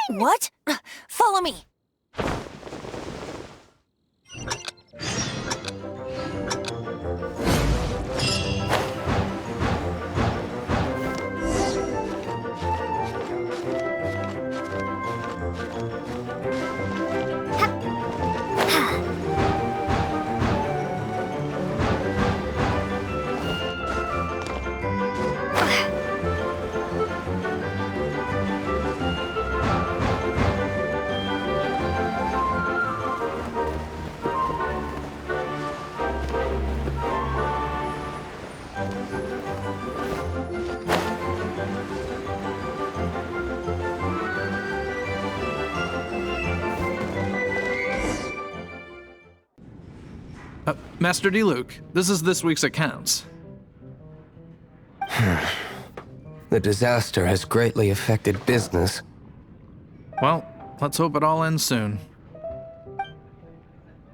What? Follow me. Master Diluc, this is this week's accounts. The disaster has greatly affected business. Well, let's hope it all ends soon.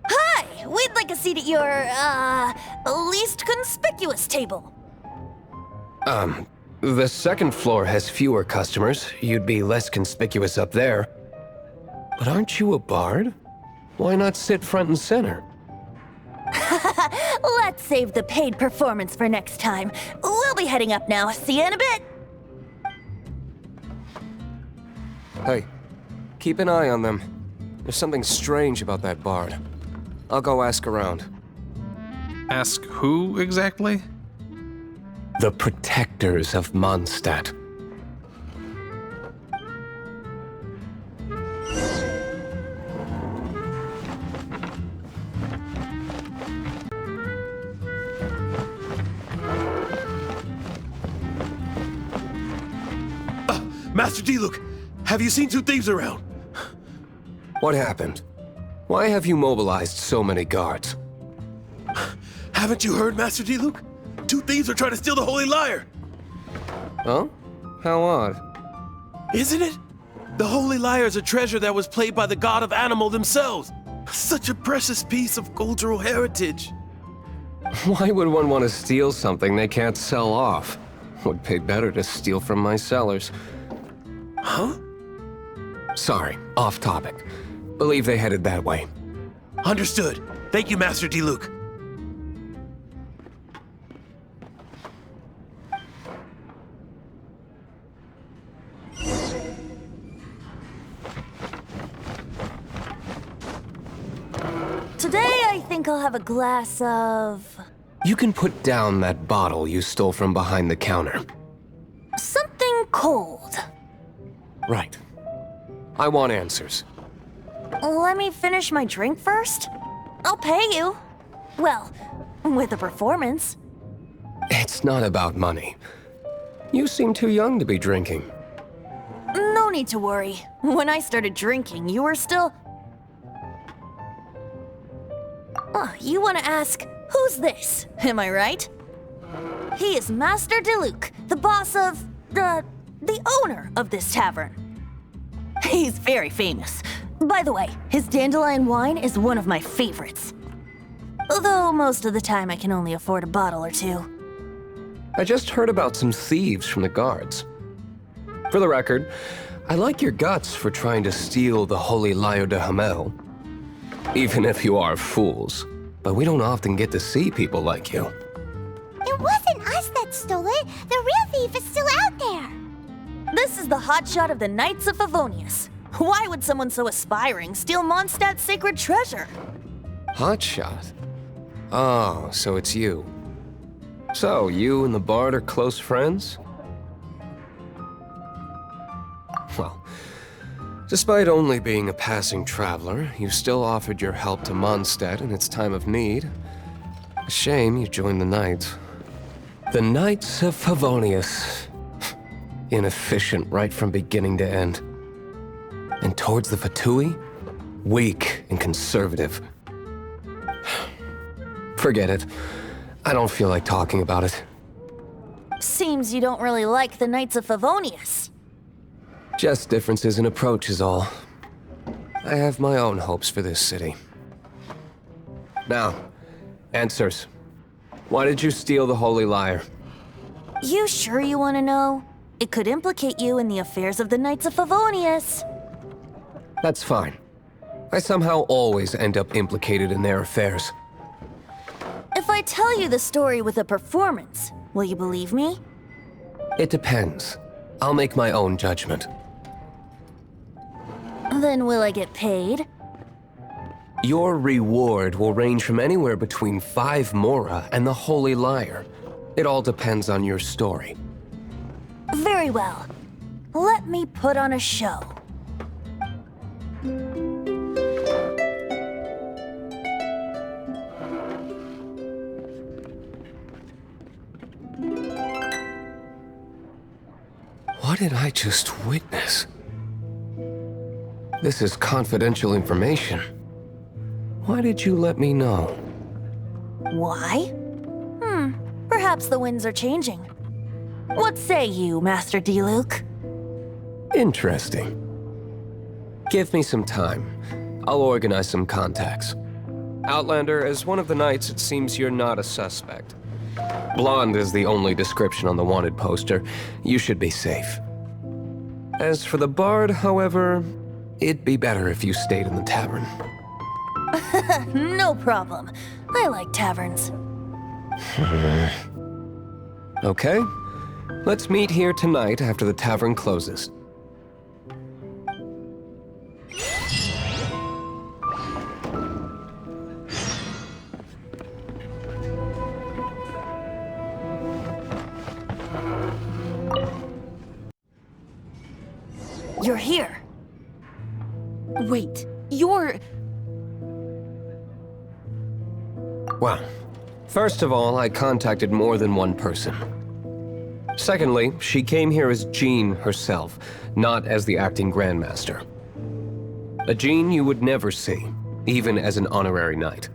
Hi! We'd like a seat at your, least conspicuous table. The second floor has fewer customers. You'd be less conspicuous up there. But aren't you a bard? Why not sit front and center? Let's save the paid performance for next time. We'll be heading up now. See you in a bit. Hey, keep an eye on them. There's something strange about that bard. I'll go ask around. Ask who exactly? The protectors of Mondstadt. Master Diluc, have you seen two thieves around? What happened? Why have you mobilized so many guards? Haven't you heard, Master Diluc? Two thieves are trying to steal the Holy Lyre! Huh? How odd. Isn't it? The Holy Lyre is a treasure that was played by the god of animal themselves. Such a precious piece of cultural heritage. Why would one want to steal something they can't sell off? Would pay better to steal from my sellers. Huh? Sorry, off topic. Believe they headed that way. Understood. Thank you, Master Diluc. Today, I think I'll have a glass of... You can put down that bottle you stole from behind the counter. something cold. Right. I want answers. Let me finish my drink first. I'll pay you. Well, with a performance. It's not about money. You seem too young to be drinking. No need to worry. When I started drinking, you were still... Oh, you want to ask, who's this? Am I right? He is Master Diluc, the boss of... the owner of this tavern. He's very famous. By the way, his dandelion wine is one of my favorites. Although most of the time I can only afford a bottle or two. I just heard about some thieves from the guards. For the record, I like your guts for trying to steal the Holy Lyre de Hamel. Even if you are fools. But we don't often get to see people like you. It wasn't us that stole it. The real thief is still out there. This is the hotshot of the Knights of Favonius. Why would someone so aspiring steal Mondstadt's sacred treasure? Hotshot? Oh, so it's you. So, you and the Bard are close friends? Well, despite only being a passing traveler, you still offered your help to Mondstadt in its time of need. A shame you joined the Knights. The Knights of Favonius. Inefficient right from beginning to end. And towards the Fatui, weak and conservative. Forget it. I don't feel like talking about it. Seems you don't really like the Knights of Favonius. Just differences in approach is all. I have my own hopes for this city. Now, answers. Why did you steal the Holy Lyre? You sure you want to know? It could implicate you in the affairs of the Knights of Favonius. That's fine. I somehow always end up implicated in their affairs. If I tell you the story with a performance, will you believe me? It depends. I'll make my own judgment. Then will I get paid? Your reward will range from anywhere between 5 Mora and the Holy Liar. It all depends on your story. Very well. Let me put on a show. What did I just witness? This is confidential information. Why did you let me know? Why? Perhaps the winds are changing. What say you, Master Diluc? Interesting. Give me some time. I'll organize some contacts. Outlander, as one of the knights, it seems you're not a suspect. Blonde is the only description on the wanted poster. You should be safe. As for the bard, however, it'd be better if you stayed in the tavern. No problem. I like taverns. Okay. Let's meet here tonight after the tavern closes. You're here. Wait, you're... Well, first of all, I contacted more than one person. Secondly, she came here as Jean herself, not as the acting Grandmaster. A Jean you would never see, even as an honorary knight.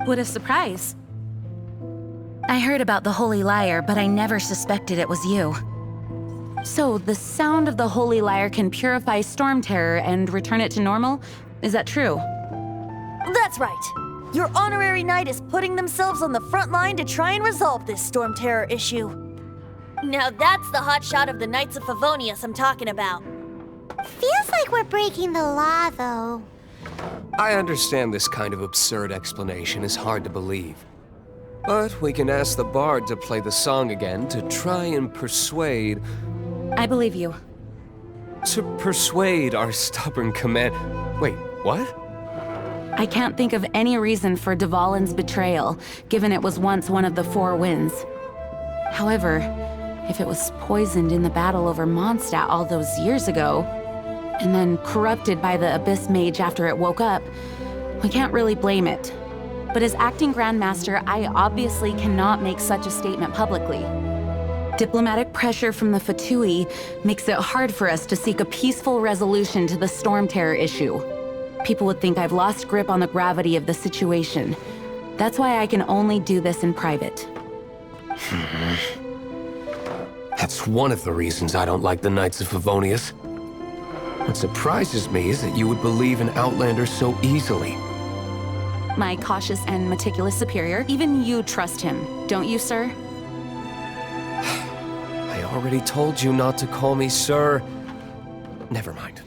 What a surprise. I heard about the Holy Liar, but I never suspected it was you. So, the sound of the Holy Liar can purify Storm Terror and return it to normal? Is that true? That's right. Your honorary knight is putting themselves on the front line to try and resolve this Storm Terror issue. Now that's the hotshot of the Knights of Favonius I'm talking about. Feels like we're breaking the law, though. I understand this kind of absurd explanation is hard to believe. But we can ask the bard to play the song again to try and persuade... I believe you. To persuade our stubborn command... Wait, what? I can't think of any reason for Dvalin's betrayal, given it was once one of the Four Winds. However, if it was poisoned in the battle over Mondstadt all those years ago, and then corrupted by the Abyss Mage after it woke up, we can't really blame it. But as acting Grandmaster, I obviously cannot make such a statement publicly. Diplomatic pressure from the Fatui makes it hard for us to seek a peaceful resolution to the Storm Terror issue. People would think I've lost grip on the gravity of the situation. That's why I can only do this in private. That's one of the reasons I don't like the Knights of Favonius. What surprises me is that you would believe an Outlander so easily. My cautious and meticulous superior, even you trust him, don't you, sir? I already told you not to call me sir. Never mind.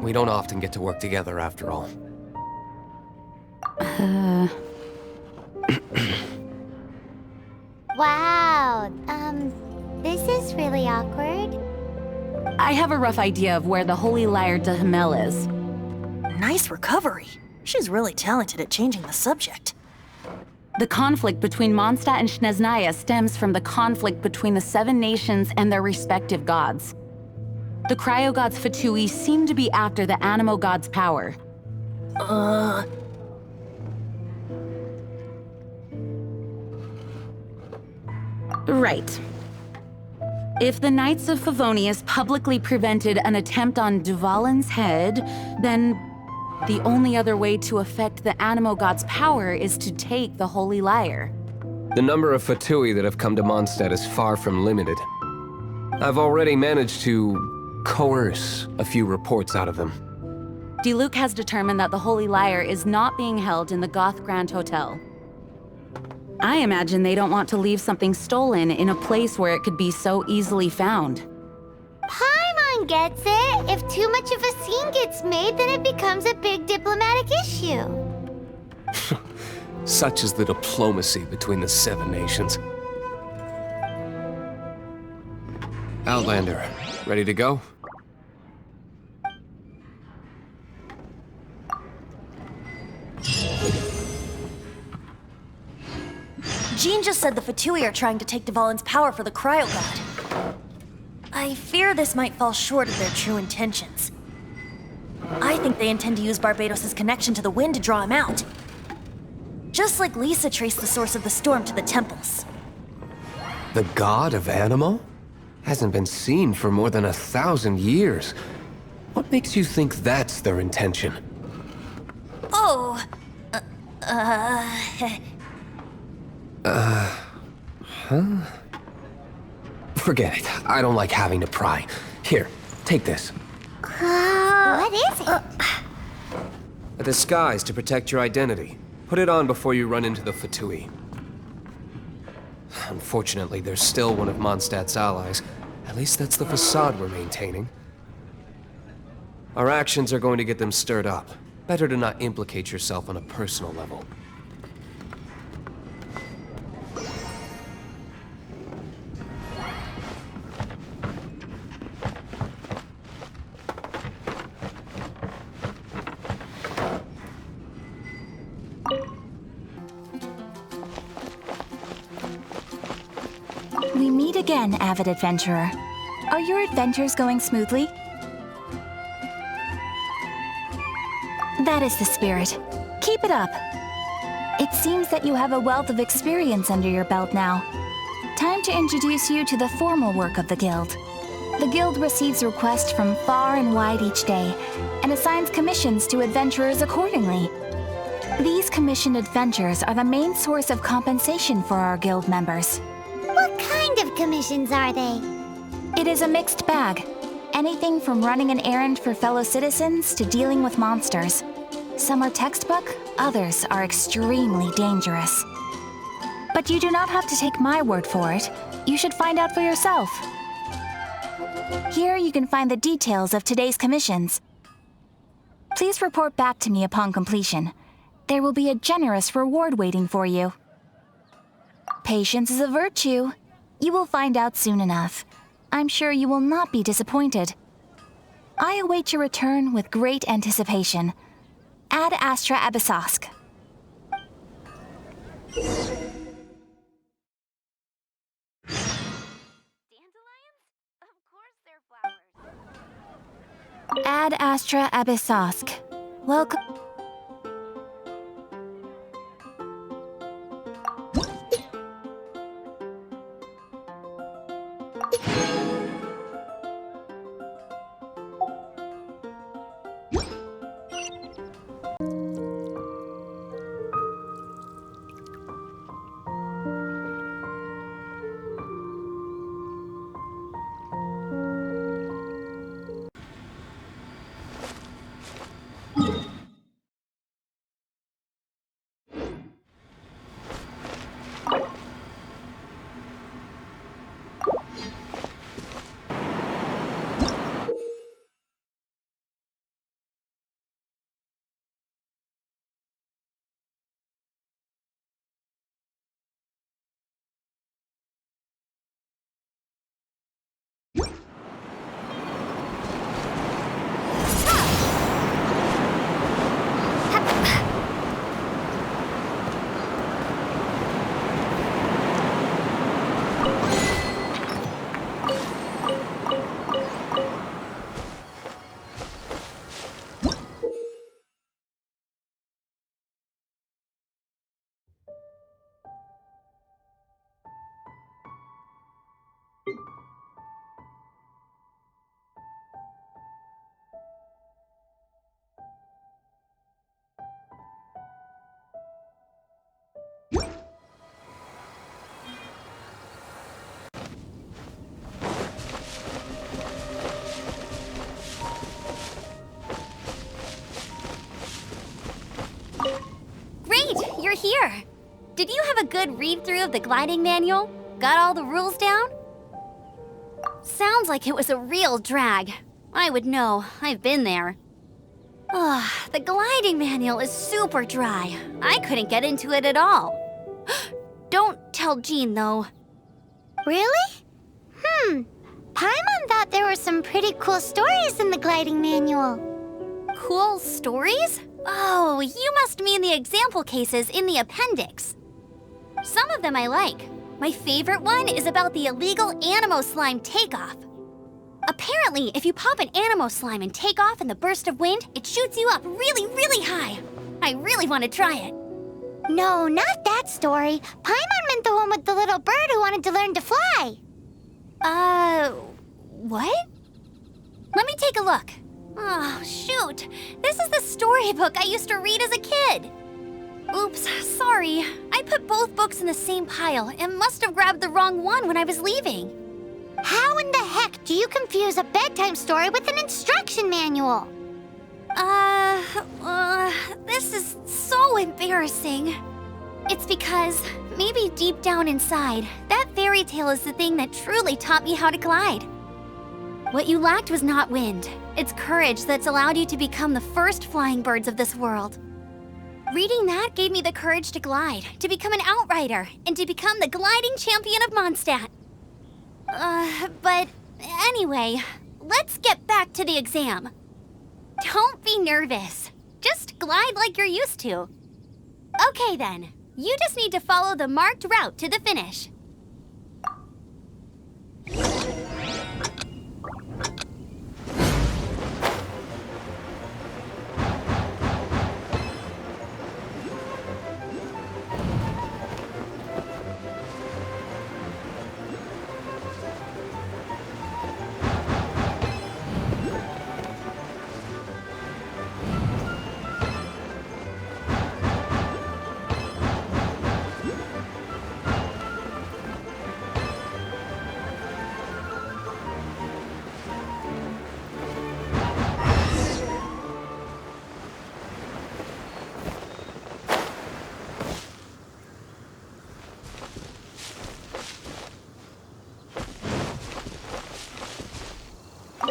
We don't often get to work together after all. Wow, this is really awkward. I have a rough idea of where the Holy Liar de Himmel is. Nice recovery. She's really talented at changing the subject. The conflict between Mondstadt and Snezhnaya stems from the conflict between the Seven Nations and their respective gods. The Cryo-gods Fatui seem to be after the Animo god's power. Right. If the Knights of Favonius publicly prevented an attempt on Dvalin's head, then the only other way to affect the Animo god's power is to take the Holy Liar. The number of Fatui that have come to Mondstadt is far from limited. I've already managed to coerce a few reports out of them. Diluc has determined that the Holy Liar is not being held in the Goth Grand Hotel. I imagine they don't want to leave something stolen in a place where it could be so easily found. Paimon Genshin gets it. If too much of a scene gets made, then it becomes a big diplomatic issue. Such is the diplomacy between the Seven Nations. Outlander, ready to go? Jean just said the Fatui are trying to take Dvalin's power for the Cryo God. I fear this might fall short of their true intentions. I think they intend to use Barbados' connection to the wind to draw him out. Just like Lisa traced the source of the storm to the temples. The god of Animo? Hasn't been seen for more than 1,000 years. What makes you think that's their intention? Oh, Forget it. I don't like having to pry. Here, take this. What is it? A disguise to protect your identity. Put it on before you run into the Fatui. Unfortunately, there's still one of Mondstadt's allies. At least that's the facade we're maintaining. Our actions are going to get them stirred up. Better to not implicate yourself on a personal level. We meet again, avid adventurer. Are your adventures going smoothly? That is the spirit. Keep it up. It seems that you have a wealth of experience under your belt now. Time to introduce you to the formal work of the Guild. The Guild receives requests from far and wide each day, and assigns commissions to adventurers accordingly. These commissioned adventures are the main source of compensation for our Guild members. What kind of commissions are they? It is a mixed bag. Anything from running an errand for fellow citizens to dealing with monsters. Some are textbook, others are extremely dangerous. But you do not have to take my word for it. You should find out for yourself. Here you can find the details of today's commissions. Please report back to me upon completion. There will be a generous reward waiting for you. Patience is a virtue. You will find out soon enough. I'm sure you will not be disappointed. I await your return with great anticipation. Ad Astra Abyssosk. Dandelions? Of course they're flowers. Ad Astra Abyssosk. Welcome. You're here. Did you have a good read-through of the gliding manual? Got all the rules down? Sounds like it was a real drag. I would know. I've been there. Ugh, the gliding manual is super dry. I couldn't get into it at all. Don't tell Jean, though. Really? Paimon thought there were some pretty cool stories in the gliding manual. Cool stories? Oh, you must mean the example cases in the appendix. Some of them I like. My favorite one is about the illegal Animo slime takeoff. Apparently, if you pop an Animo slime and take off in the burst of wind, it shoots you up really, really high. I really want to try it. No, not that story. Paimon meant the one with the little bird who wanted to learn to fly. What? Let me take a look. Oh, shoot. This is the storybook I used to read as a kid. Oops, sorry. I put both books in the same pile and must have grabbed the wrong one when I was leaving. How in the heck do you confuse a bedtime story with an instruction manual? This is so embarrassing. It's because, maybe deep down inside, that fairy tale is the thing that truly taught me how to glide. What you lacked was not wind. It's courage that's allowed you to become the first flying birds of this world. Reading that gave me the courage to glide, to become an outrider, and to become the gliding champion of Mondstadt. But anyway, let's get back to the exam. Don't be nervous. Just glide like you're used to. Okay then, you just need to follow the marked route to the finish.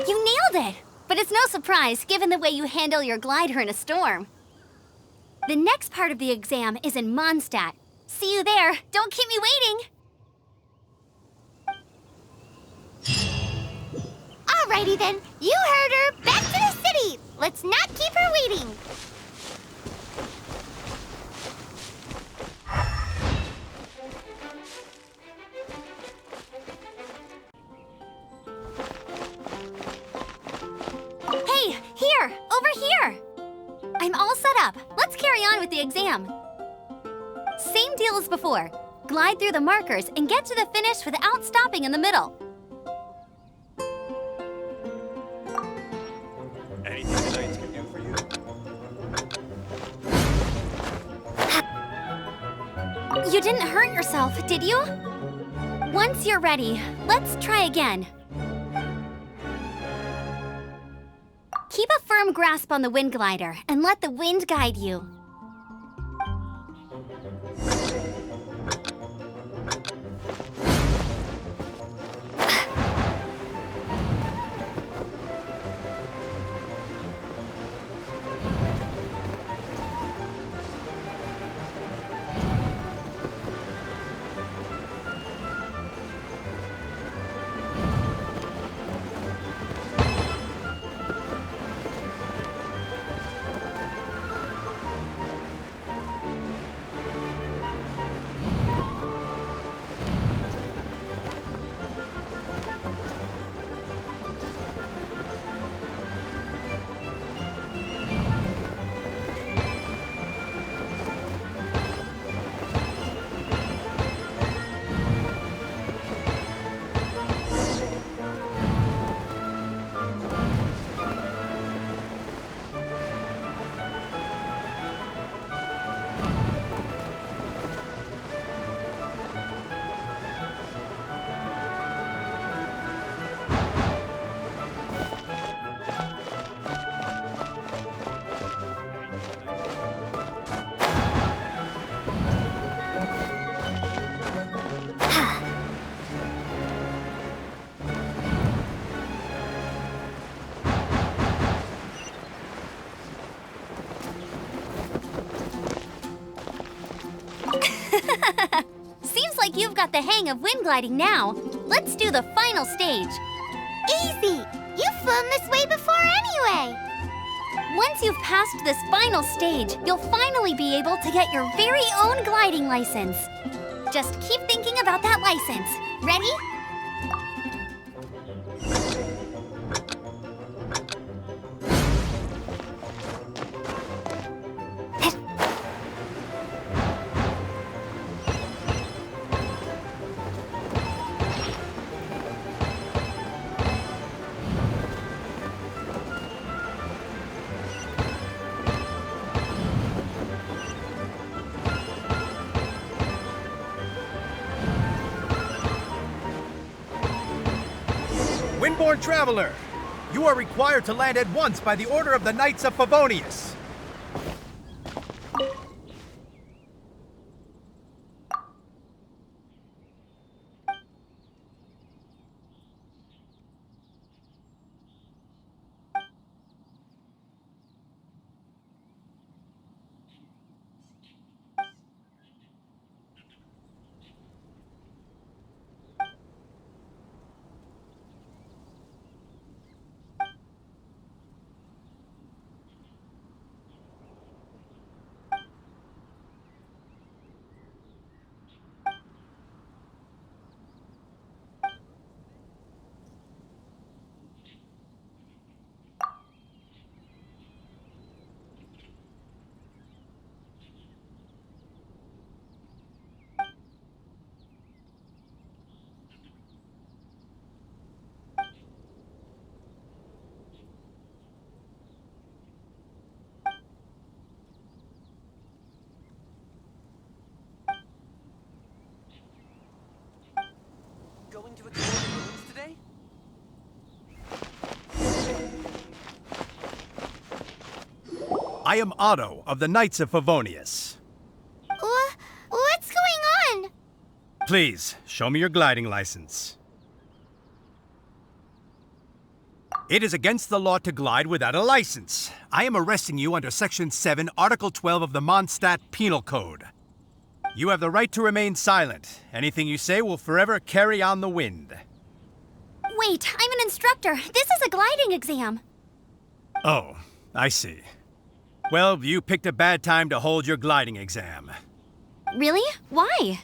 You nailed it! But it's no surprise, given the way you handle your glider in a storm. The next part of the exam is in Mondstadt. See you there. Don't keep me waiting. Alrighty then, you heard her. Back to the city. Let's not keep her waiting. Hey, here! Over here! I'm all set up. Let's carry on with the exam. Same deal as before. Glide through the markers and get to the finish without stopping in the middle. Anything the Knights can do for you? You didn't hurt yourself, did you? Once you're ready, let's try again. Keep a firm grasp on the wind glider and let the wind guide you. like you've got the hang of wind gliding now. Let's do the final stage. Easy! You've flown this way before anyway! Once you've passed this final stage, you'll finally be able to get your very own gliding license. Just keep thinking about that license. Ready? Windborne Traveler, you are required to land at once by the order of the Knights of Favonius. Going to explore the ruins today? I am Otto of the Knights of Favonius. What's going on? Please, show me your gliding license. It is against the law to glide without a license. I am arresting you under Section 7, Article 12 of the Mondstadt Penal Code. You have the right to remain silent. Anything you say will forever carry on the wind. Wait, I'm an instructor. This is a gliding exam. Oh, I see. Well, you picked a bad time to hold your gliding exam. Really? Why?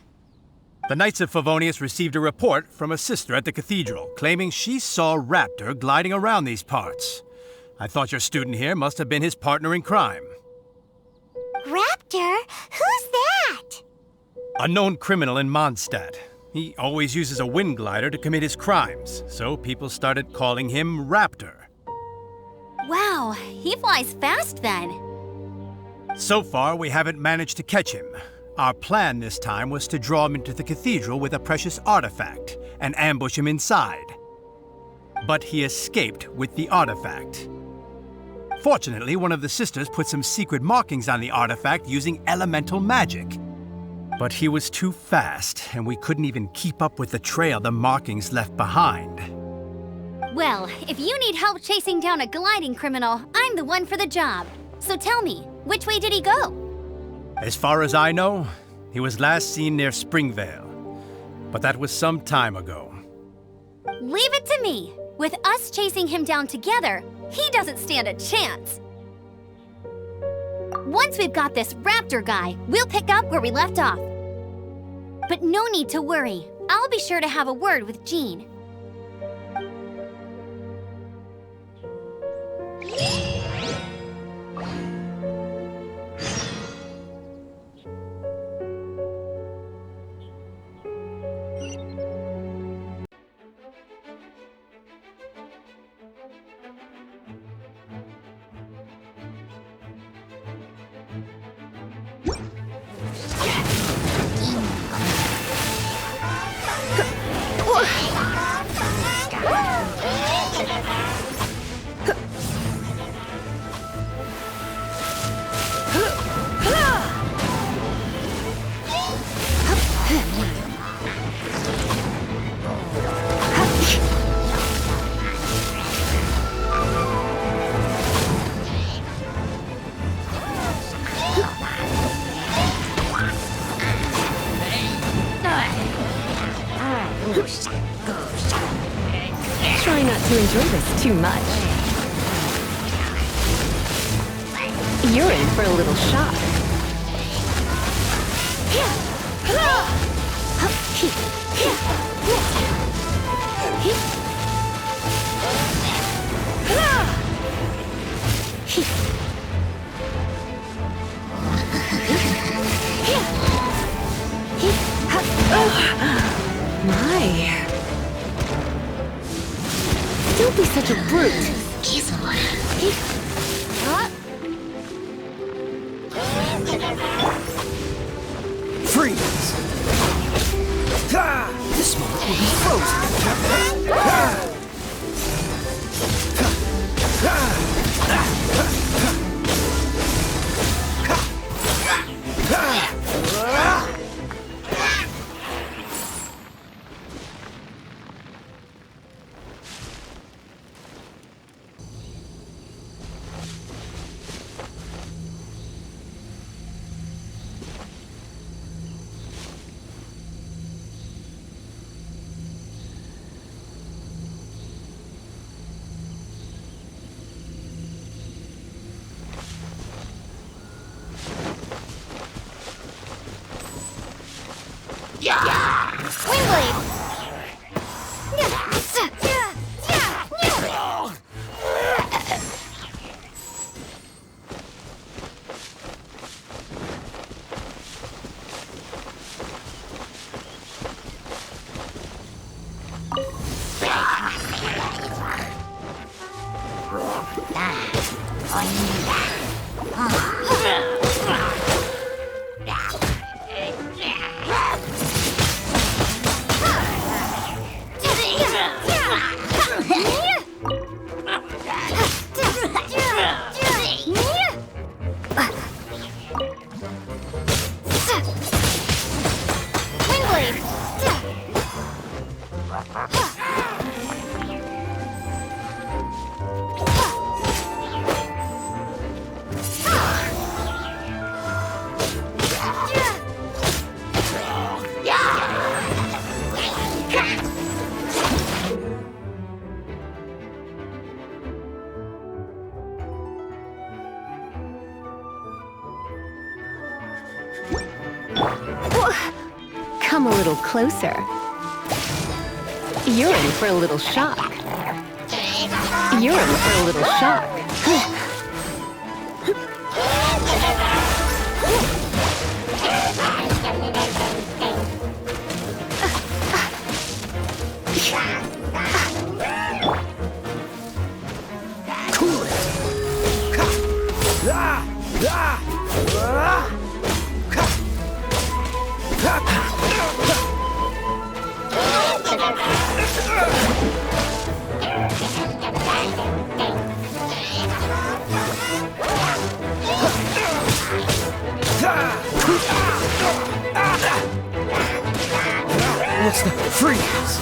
The Knights of Favonius received a report from a sister at the cathedral claiming she saw Raptor gliding around these parts. I thought your student here must have been his partner in crime. Raptor? Who's that? A known criminal in Mondstadt. He always uses a wind glider to commit his crimes, so people started calling him Raptor. Wow, he flies fast then. So far, we haven't managed to catch him. Our plan this time was to draw him into the cathedral with a precious artifact and ambush him inside. But he escaped with the artifact. Fortunately, one of the sisters put some secret markings on the artifact using elemental magic. But he was too fast, and we couldn't even keep up with the trail the markings left behind. Well, if you need help chasing down a gliding criminal, I'm the one for the job. So tell me, which way did he go? As far as I know, he was last seen near Springvale. But that was some time ago. Leave it to me. With us chasing him down together, he doesn't stand a chance. Once we've got this Raptor guy, we'll pick up where we left off. But no need to worry. I'll be sure to have a word with Jean. not to enjoy this too much. You're in for a little shock. My. Don't be such a brute. Freeze! This moment will be frozen. Come a little closer. You're in for a little shock. You're in for a little shock. Cool it! What's the freeze?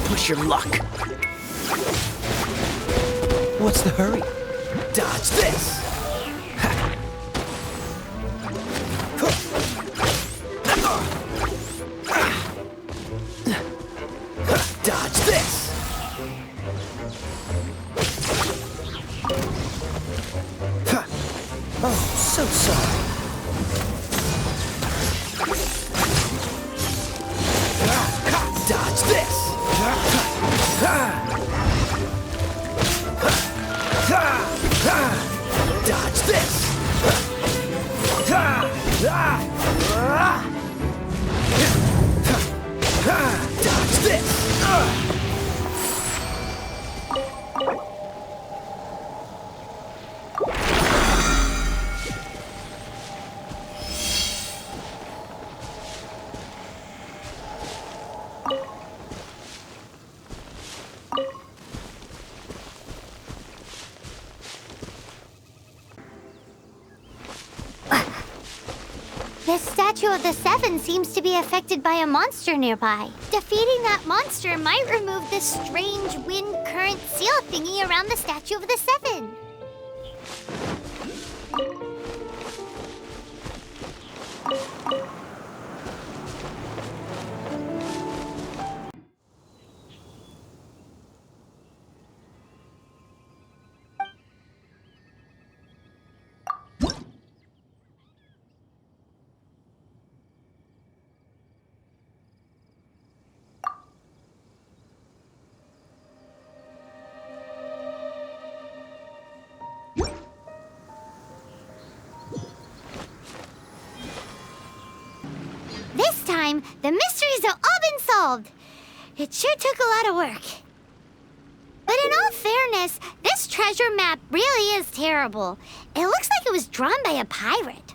Push your luck. What's the hurry? Dodge this! Dodge this! Oh, so sorry. Dodge this! Dodge this! Dodge this! The Statue of the Seven seems to be affected by a monster nearby. Defeating that monster might remove this strange wind current seal thingy around the Statue of the Seven. This time, the mysteries have all been solved. It sure took a lot of work. But in all fairness, this treasure map really is terrible. It looks like it was drawn by a pirate.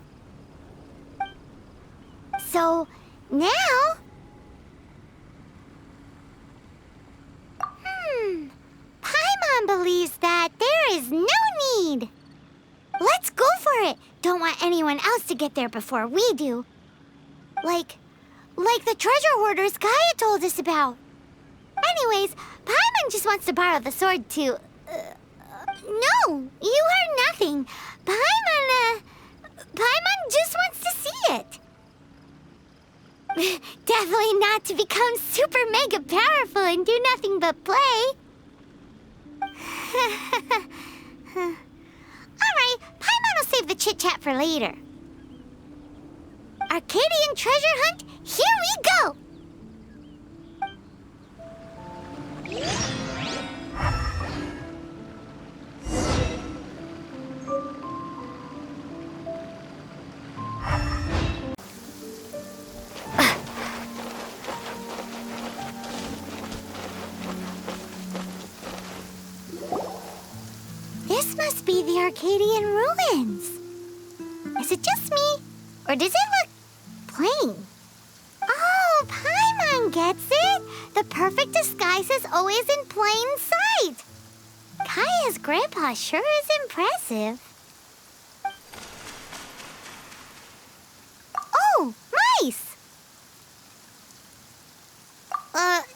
So, now... Paimon believes that there is no need. Let's go for it. Don't want anyone else to get there before we do. Like the treasure hoarders Gaia told us about. Anyways, Paimon just wants to borrow the sword to... No, you heard nothing. Paimon just wants to see it. Definitely not to become super mega powerful and do nothing but play. Alright, Paimon will save the chit-chat for later. Arcadian treasure hunt, here we go! This must be the Arcadian ruins. Is it just me? Or does it look plain? Oh, Paimon gets it! The perfect disguise is always in plain sight! Kaia's grandpa sure is impressive. Oh, mice!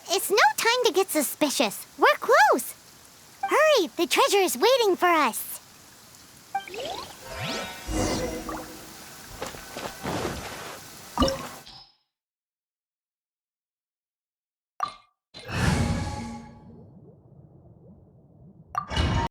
It's no time to get suspicious. We're close! Hurry, the treasure is waiting for us!